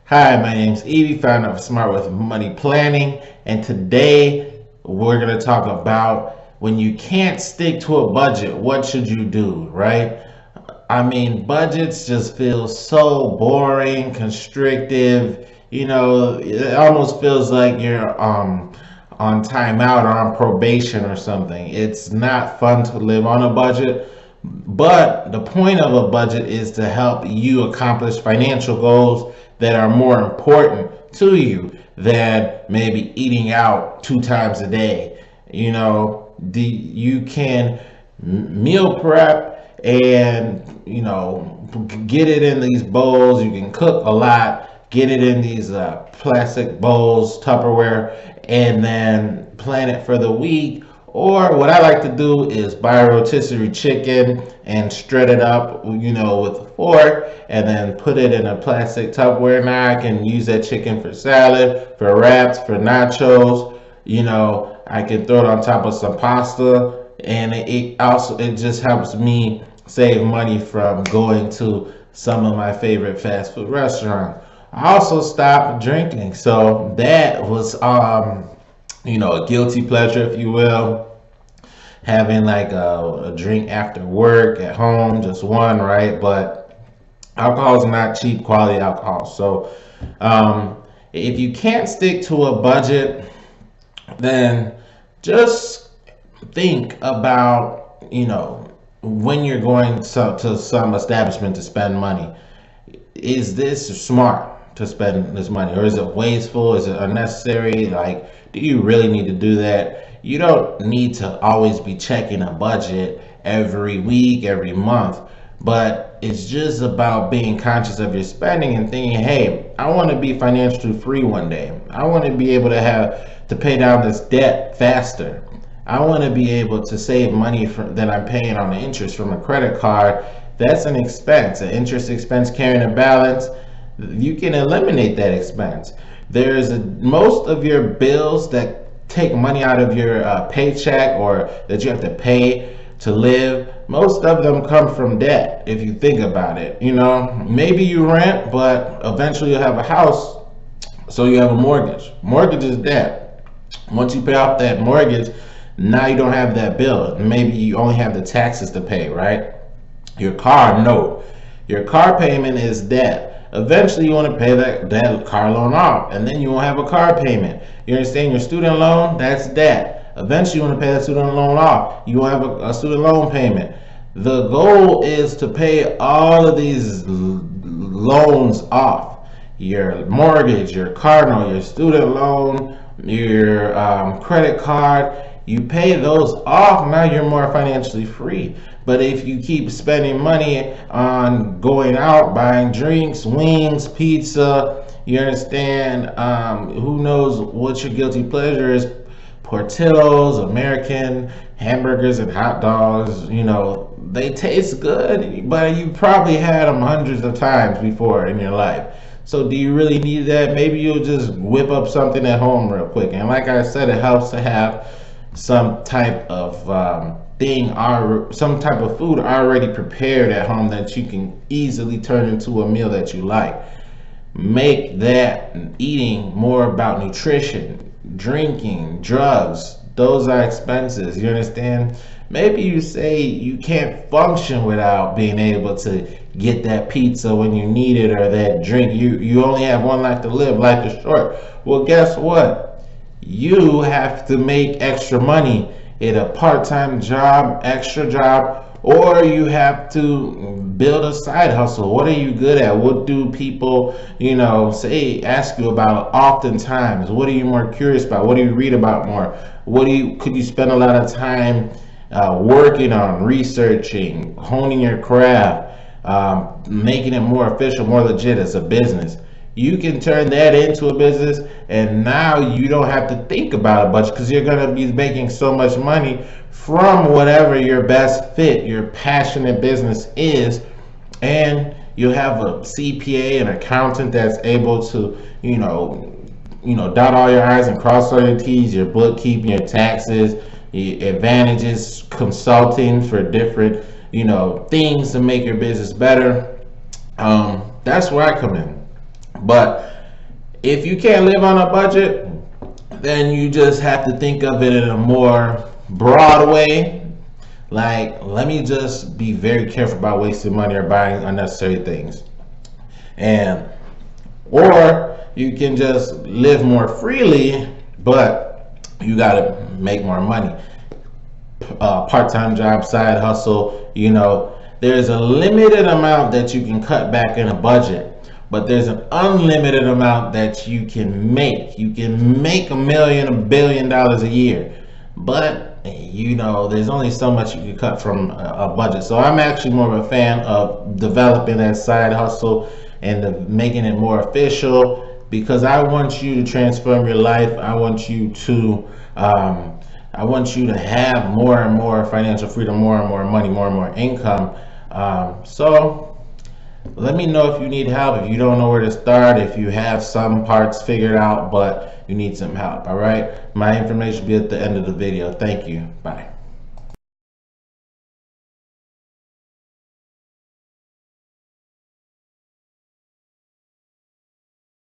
Hi, my name's Evie, founder of Smart with Money Planning, and today we're going to talk about when you can't stick to a budget, what should you do, right? I mean, budgets just feel so boring, constrictive. It almost feels like you're on timeout or on probation or something. It's not fun to live on a budget, but the point of a budget is to help you accomplish financial goals that are more important to you than maybe eating out 2 times a day. You can meal prep and get it in these bowls. You can cook a lot, get it in these plastic bowls, Tupperware, and then plan it for the week. Or what I like to do is buy a rotisserie chicken and shred it up, with a fork, and then put it in a plastic Tupperware. Now I can use that chicken for salad, for wraps, for nachos. I can throw it on top of some pasta, and it just helps me save money from going to some of my favorite fast food restaurants. I also stopped drinking, so that was a guilty pleasure, if you will, having like a drink after work at home, just one, right? But alcohol is not cheap quality alcohol. So if you can't stick to a budget, then just think about, when you're going to some establishment to spend money. Is this smart to spend this money, or is it wasteful? Is it unnecessary? Like, do you really need to do that? You don't need to always be checking a budget every week, every month, but it's just about being conscious of your spending and thinking, hey, I want to be financially free one day. I want to be able to pay down this debt faster. I want to be able to save money that I'm paying on the interest from a credit card. That's an expense, an interest expense carrying a balance. You can eliminate that expense. Most of your bills that take money out of your paycheck, or that you have to pay to live, most of them come from debt. If you think about it, maybe you rent, but eventually you'll have a house, so you have a mortgage. Mortgage is debt. Once you pay off that mortgage, now you don't have that bill. Maybe you only have the taxes to pay, right? Your car note. Your car payment is debt. Eventually you want to pay that car loan off, and then you won't have a car payment. You understand? Your student loan, that's debt. Eventually you want to pay that student loan off. You won't have a student loan payment. The goal is to pay all of these loans off. Your mortgage, your car note, your student loan, your credit card. You pay those off, now you're more financially free. But if you keep spending money on going out, buying drinks, wings, pizza, you understand, who knows what your guilty pleasure is, Portillo's, American hamburgers and hot dogs, they taste good, but you probably had them hundreds of times before in your life. So do you really need that? Maybe you'll just whip up something at home real quick. And like I said, it helps to have some type of some type of food already prepared at home that you can easily turn into a meal that you like. Make that eating more about nutrition. Drinking, drugs, those are expenses. You understand? Maybe you say you can't function without being able to get that pizza when you need it, or that drink. You only have one life to live. Life is short. Well, guess what? You have to make extra money in a part-time job, extra job, or you have to build a side hustle. What are you good at? What do people, ask you about oftentimes? What are you more curious about? What do you read about more? Could you spend a lot of time working on, researching, honing your craft, making it more official, more legit as a business? You can turn that into a business, and now you don't have to think about a budget, because you're going to be making so much money from whatever your best fit, your passionate business is. And you have a CPA, an accountant that's able to, dot all your I's and cross all your T's, your bookkeeping, your taxes, your advantages, consulting for different, things to make your business better. That's where I come in. But If you can't live on a budget, then you just have to think of it in a more broad way. Like, let me just be very careful about wasting money or buying unnecessary things. And or you can just live more freely, but you gotta make more money. Part-time job, side hustle, you know, there's a limited amount that you can cut back in a budget, but there's an unlimited amount that you can make. You can make $1 million, $1 billion a year, but you know, there's only so much you can cut from a budget. So I'm actually more of a fan of developing that side hustle and making it more official, because I want you to transform your life. I want you to have more and more financial freedom, more and more money, more and more income. So let me know if you need help, if you don't know where to start, if you have some parts figured out but you need some help. All right, my information will be at the end of the video. Thank you. Bye.